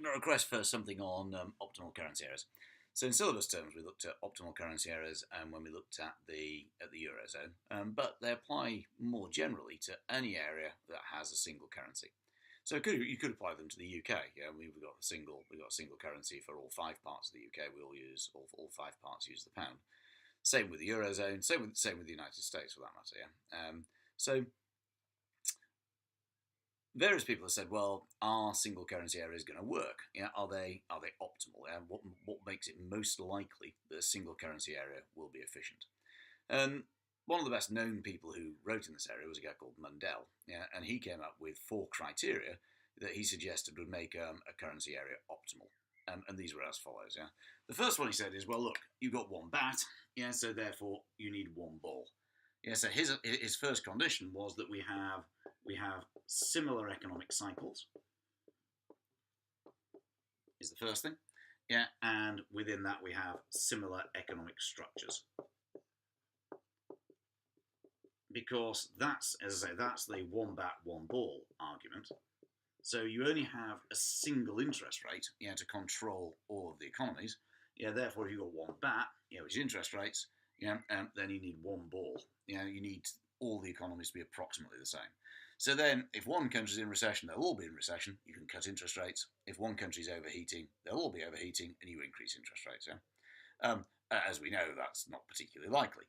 A request for something on optimal currency areas. So in syllabus terms, we looked at optimal currency areas when we looked at the eurozone, but they apply more generally to any area that has a single currency. So you could apply them to the UK. Yeah, we've got a single currency for all 5 parts of the UK. We all use all 5 parts use the pound. Same with the eurozone. Same with the United States for that matter. Yeah. So various people have said, well, are single currency areas going to work? Yeah, are they optimal? Yeah? What makes it most likely that a single currency area will be efficient? One of the best known people who wrote in this area was a guy called Mundell, yeah, and he came up with 4 criteria that he suggested would make a currency area optimal. And these were as follows. Yeah, the first one he said is, well, look, you've got 1 bat, yeah, so therefore you need 1 ball. Yeah, so his first condition was that we have similar economic cycles, is the first thing. Yeah, and within that we have similar economic structures. Because that's, as I say, that's the 1 bat, 1 ball argument. So you only have a single interest rate, yeah, to control all of the economies. Yeah, therefore, if you've got 1 bat, yeah, which is interest rates, yeah, then you need 1 ball. Yeah, you need all the economies to be approximately the same. So then, if one country's in recession, they'll all be in recession. You can cut interest rates. If one country's overheating, they'll all be overheating, and you increase interest rates. Yeah, as we know, that's not particularly likely.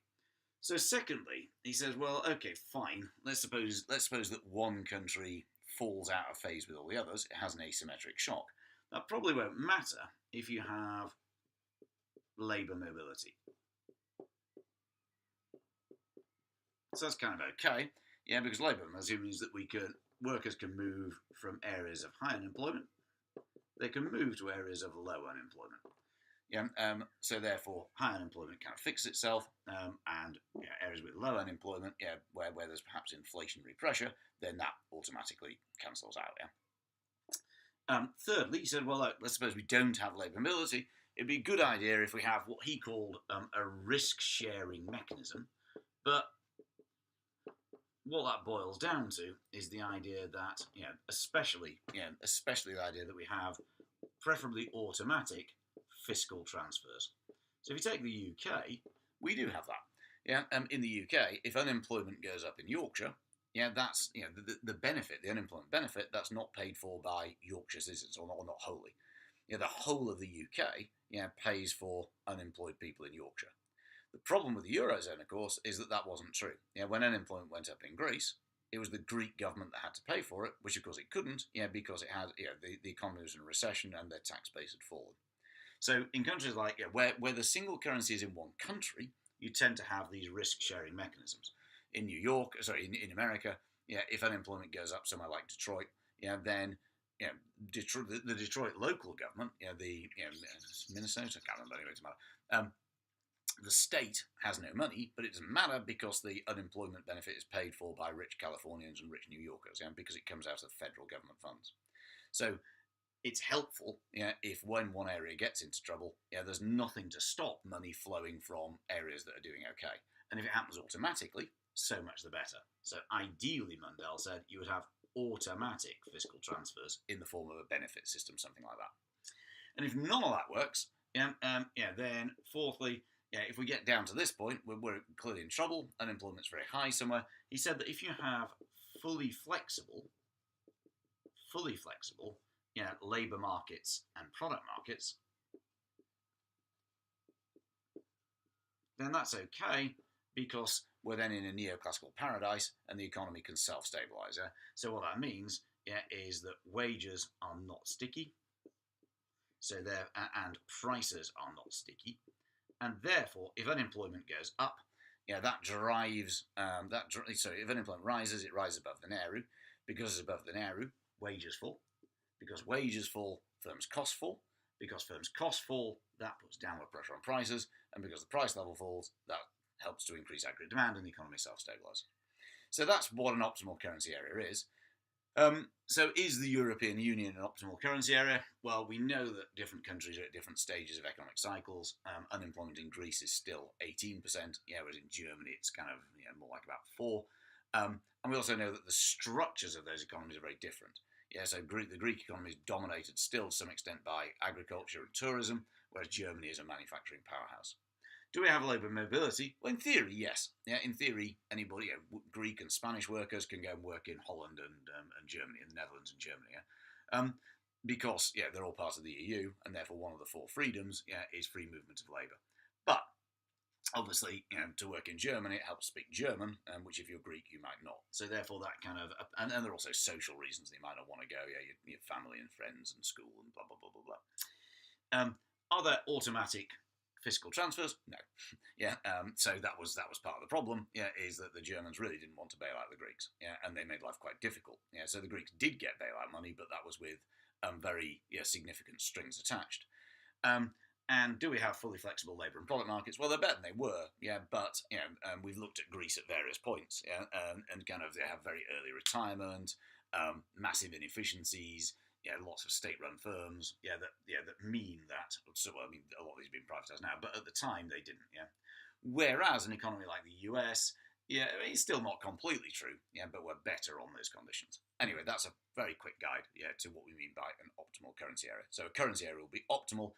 So, secondly, he says, well, okay, fine. Let's suppose that one country falls out of phase with all the others. It has an asymmetric shock. That probably won't matter if you have labour mobility. So that's kind of okay, yeah, because labour mobility means that workers can move from areas of high unemployment. They can move to areas of low unemployment. Yeah, so therefore, high unemployment kind of fixes itself, and areas with low unemployment, yeah, where there's perhaps inflationary pressure, then that automatically cancels out. Yeah. Thirdly, he said, well, look, let's suppose we don't have labour mobility. It'd be a good idea if we have what he called a risk-sharing mechanism, but what that boils down to is the idea that, especially the idea that we have preferably automatic fiscal transfers. So if you take the UK, we do have that. Yeah, in the UK, if unemployment goes up in Yorkshire, yeah, that's the benefit, the unemployment benefit, that's not paid for by Yorkshire citizens, or not wholly. Yeah, the whole of the UK, pays for unemployed people in Yorkshire. The problem with the eurozone, of course, is that wasn't true. Yeah, when unemployment went up in Greece, it was the Greek government that had to pay for it, which of course it couldn't, because it had, the economy was in a recession and their tax base had fallen. So in countries like where the single currency is in one country, you tend to have these risk-sharing mechanisms. In in America, if unemployment goes up somewhere like Detroit, then the Detroit local government, Minnesota, I can't remember anyway, it doesn't matter. The state has no money, but it doesn't matter because the unemployment benefit is paid for by rich Californians and rich New Yorkers, because it comes out of federal government funds. So it's helpful, if when one area gets into trouble, there's nothing to stop money flowing from areas that are doing okay. And if it happens automatically, so much the better. So ideally, Mundell said, you would have automatic fiscal transfers in the form of a benefit system, something like that. And if none of that works, then fourthly, if we get down to this point, we're clearly in trouble, unemployment's very high somewhere. He said that if you have fully flexible, labour markets and product markets, then that's okay, because we're then in a neoclassical paradise and the economy can self-stabilise. So what that means is that wages are not sticky, and prices are not sticky. And therefore, if unemployment goes up, that drives if unemployment rises, it rises above the NAIRU. Because it's above the NAIRU, wages fall. Because wages fall, firms' costs fall. Because firms' costs fall, that puts downward pressure on prices. And because the price level falls, that helps to increase aggregate demand and the economy self-stabilises. So that's what an optimal currency area is. So is the European Union an optimal currency area? Well, we know that different countries are at different stages of economic cycles. Unemployment in Greece is still 18%, whereas in Germany it's kind of more like about 4%. And we also know that the structures of those economies are very different. Yeah, so the Greek economy is dominated still to some extent by agriculture and tourism, whereas Germany is a manufacturing powerhouse. Do we have labour mobility? Well, in theory, yes. Yeah, in theory, anybody, Greek and Spanish workers can go and work in Holland and Germany, in the Netherlands and Germany. Yeah? Because they're all part of the EU, and therefore one of the four freedoms is free movement of labour. But obviously, to work in Germany, it helps speak German, which if you're Greek, you might not. So therefore, that kind of, and there are also social reasons that you might not want to go. Yeah, your family and friends and school and blah blah blah blah blah. Are there automatic fiscal transfers? No. So that was part of the problem. Is that the Germans really didn't want to bail out the Greeks. And they made life quite difficult. So the Greeks did get bailout money, but that was with very significant strings attached. And do we have fully flexible labour and product markets? Well, they're better than they were, but we've looked at Greece at various points, and kind of they have very early retirement, massive inefficiencies, lots of state-run firms, that mean that. So, well, I mean, a lot of these have been privatised now, but at the time they didn't, Whereas an economy like the US, it's still not completely true, but we're better on those conditions. Anyway, that's a very quick guide, to what we mean by an optimal currency area. So a currency area will be optimal,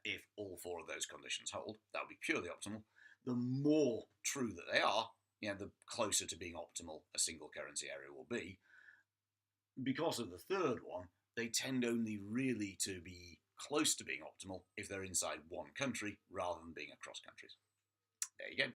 if all four of those conditions hold. That will be purely optimal. The more true that they are, the closer to being optimal a single currency area will be. Because of the third one, they tend only really to be close to being optimal if they're inside one country rather than being across countries. There you go.